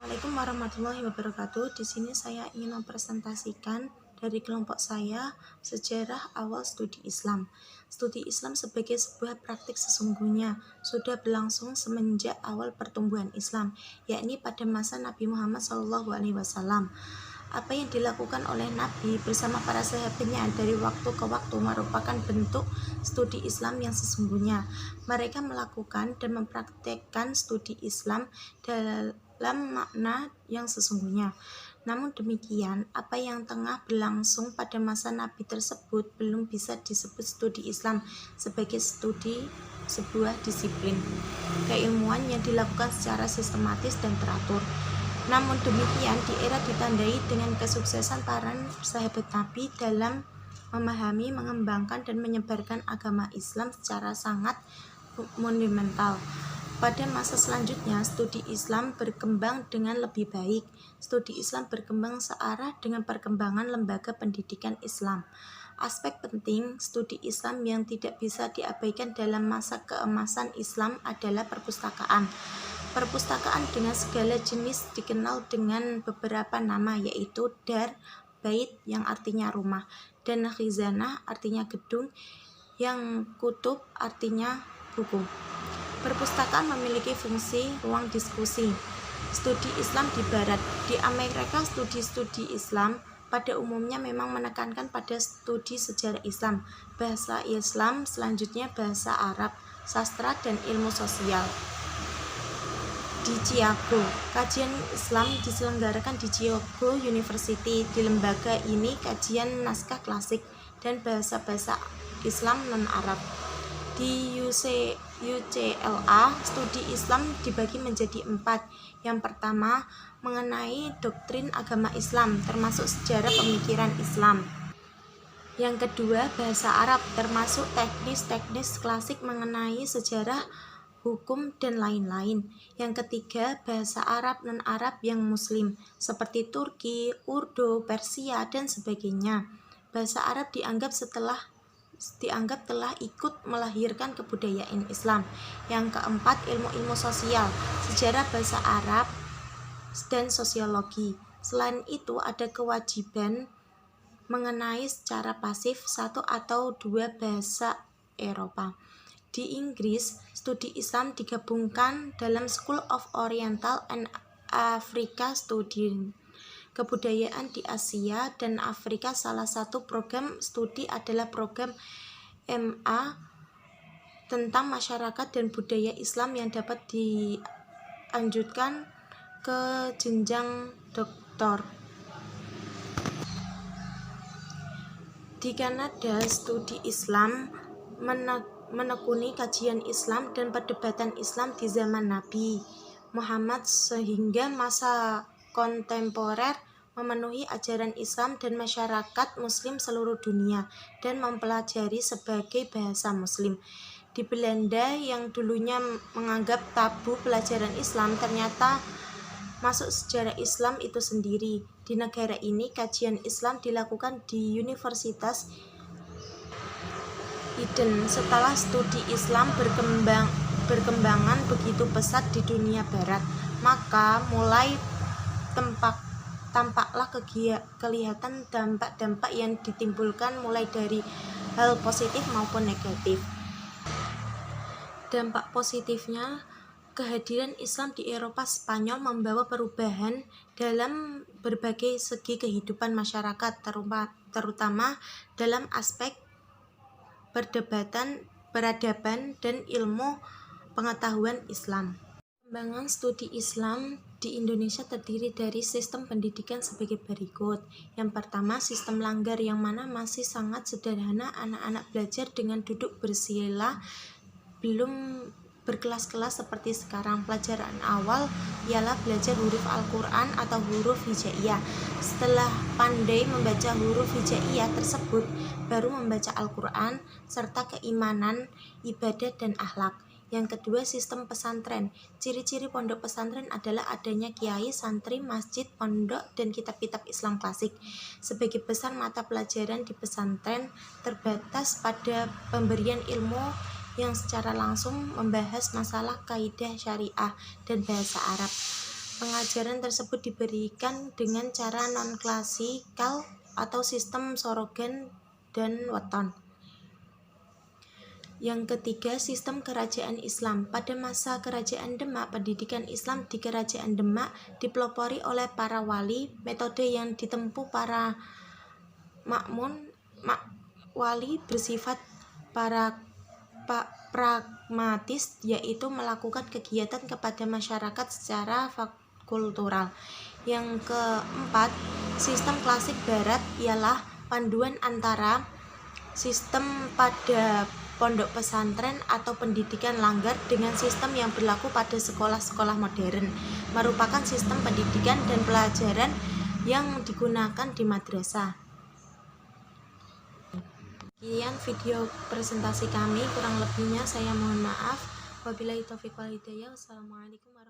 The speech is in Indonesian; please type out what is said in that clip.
Assalamualaikum warahmatullahi wabarakatuh. Di sini saya ingin mempresentasikan dari kelompok saya sejarah awal studi Islam. Studi Islam sebagai sebuah praktik sesungguhnya sudah berlangsung semenjak awal pertumbuhan Islam, yakni pada masa Nabi Muhammad SAW. Apa yang dilakukan oleh Nabi bersama para sahabatnya dari waktu ke waktu merupakan bentuk studi Islam yang sesungguhnya. Mereka melakukan dan mempraktekkan studi Islam dalam makna yang sesungguhnya. Namun demikian, apa yang tengah berlangsung pada masa Nabi tersebut belum bisa disebut studi Islam sebagai studi sebuah disiplin keilmuan yang dilakukan secara sistematis dan teratur. Namun demikian, di era ditandai dengan kesuksesan para sahabat Nabi dalam memahami, mengembangkan, dan menyebarkan agama Islam secara sangat monumental. Pada masa selanjutnya, studi Islam berkembang dengan lebih baik. Studi Islam berkembang searah dengan perkembangan lembaga pendidikan Islam. Aspek penting studi Islam yang tidak bisa diabaikan dalam masa keemasan Islam adalah perpustakaan. Perpustakaan dengan segala jenis dikenal dengan beberapa nama, yaitu dar, bait yang artinya rumah, dan khizanah artinya gedung, yang kutub artinya buku. Perpustakaan memiliki fungsi ruang diskusi. Studi Islam di Barat. Di Amerika, studi Islam pada umumnya memang menekankan pada studi sejarah Islam, bahasa Islam, selanjutnya bahasa Arab, sastra, dan ilmu sosial. Di Chicago, kajian Islam diselenggarakan di Chicago University. Di lembaga ini kajian naskah klasik dan bahasa-bahasa Islam non-Arab. Di UCLA, studi Islam dibagi menjadi 4. Yang pertama, mengenai doktrin agama Islam, termasuk sejarah pemikiran Islam. Yang kedua, bahasa Arab, termasuk teknis-teknis klasik mengenai sejarah, hukum, dan lain-lain. Yang ketiga, bahasa Arab non-Arab yang Muslim, seperti Turki, Urdu, Persia, dan sebagainya. Bahasa Arab dianggap telah ikut melahirkan kebudayaan Islam. Yang keempat, ilmu-ilmu sosial, sejarah bahasa Arab, dan sosiologi. Selain itu, ada kewajiban mengenai secara pasif 1 atau 2 bahasa Eropa. Di Inggris, studi Islam digabungkan dalam School of Oriental and Africa Studies. Kebudayaan di Asia dan Afrika. Salah satu program studi adalah program MA tentang masyarakat dan budaya Islam yang dapat dilanjutkan ke jenjang doktor. Di Kanada, studi Islam menekuni kajian Islam dan perdebatan Islam di zaman Nabi Muhammad sehingga masa kontemporer, memenuhi ajaran Islam dan masyarakat Muslim seluruh dunia dan mempelajari sebagai bahasa Muslim. Di Belanda yang dulunya menganggap tabu pelajaran Islam, ternyata masuk sejarah Islam itu sendiri. Di negara ini, kajian Islam dilakukan di Universitas Eden. Setelah studi Islam berkembangan begitu pesat di dunia barat, maka mulai tampaklah kelihatan dampak-dampak yang ditimbulkan mulai dari hal positif maupun negatif. Dampak positifnya, kehadiran Islam di Eropa Spanyol membawa perubahan dalam berbagai segi kehidupan masyarakat, terutama dalam aspek peradaban dan ilmu pengetahuan Islam. Perkembangan studi Islam di Indonesia terdiri dari sistem pendidikan sebagai berikut. Yang pertama, sistem langgar, yang mana masih sangat sederhana. Anak-anak belajar dengan duduk bersila, belum berkelas-kelas seperti sekarang. Pelajaran awal ialah belajar huruf Al-Quran atau huruf hijaiyah. Setelah pandai membaca huruf hijaiyah tersebut, baru membaca Al-Quran serta keimanan, ibadah, dan akhlak. Yang kedua, sistem pesantren. Ciri-ciri pondok pesantren adalah adanya kiai, santri, masjid, pondok, dan kitab-kitab Islam klasik. Sebagai besar mata pelajaran di pesantren terbatas pada pemberian ilmu yang secara langsung membahas masalah kaidah syariah dan bahasa Arab. Pengajaran tersebut diberikan dengan cara non-klasikal atau sistem sorogan dan weton. Yang ketiga, sistem kerajaan Islam. Pada masa Kerajaan Demak, pendidikan Islam di Kerajaan Demak dipelopori oleh para wali. Metode yang ditempuh para wali bersifat pragmatis, yaitu melakukan kegiatan kepada masyarakat secara kultural. Yang keempat, sistem klasik barat ialah panduan antara sistem pada pondok pesantren atau pendidikan langgar dengan sistem yang berlaku pada sekolah-sekolah modern, merupakan sistem pendidikan dan pelajaran yang digunakan di madrasah. Sekian video presentasi kami, kurang lebihnya saya mohon maaf. Wabillahi taufiq wal hidayah. Wassalamualaikum warahmatullahi wabarakatuh.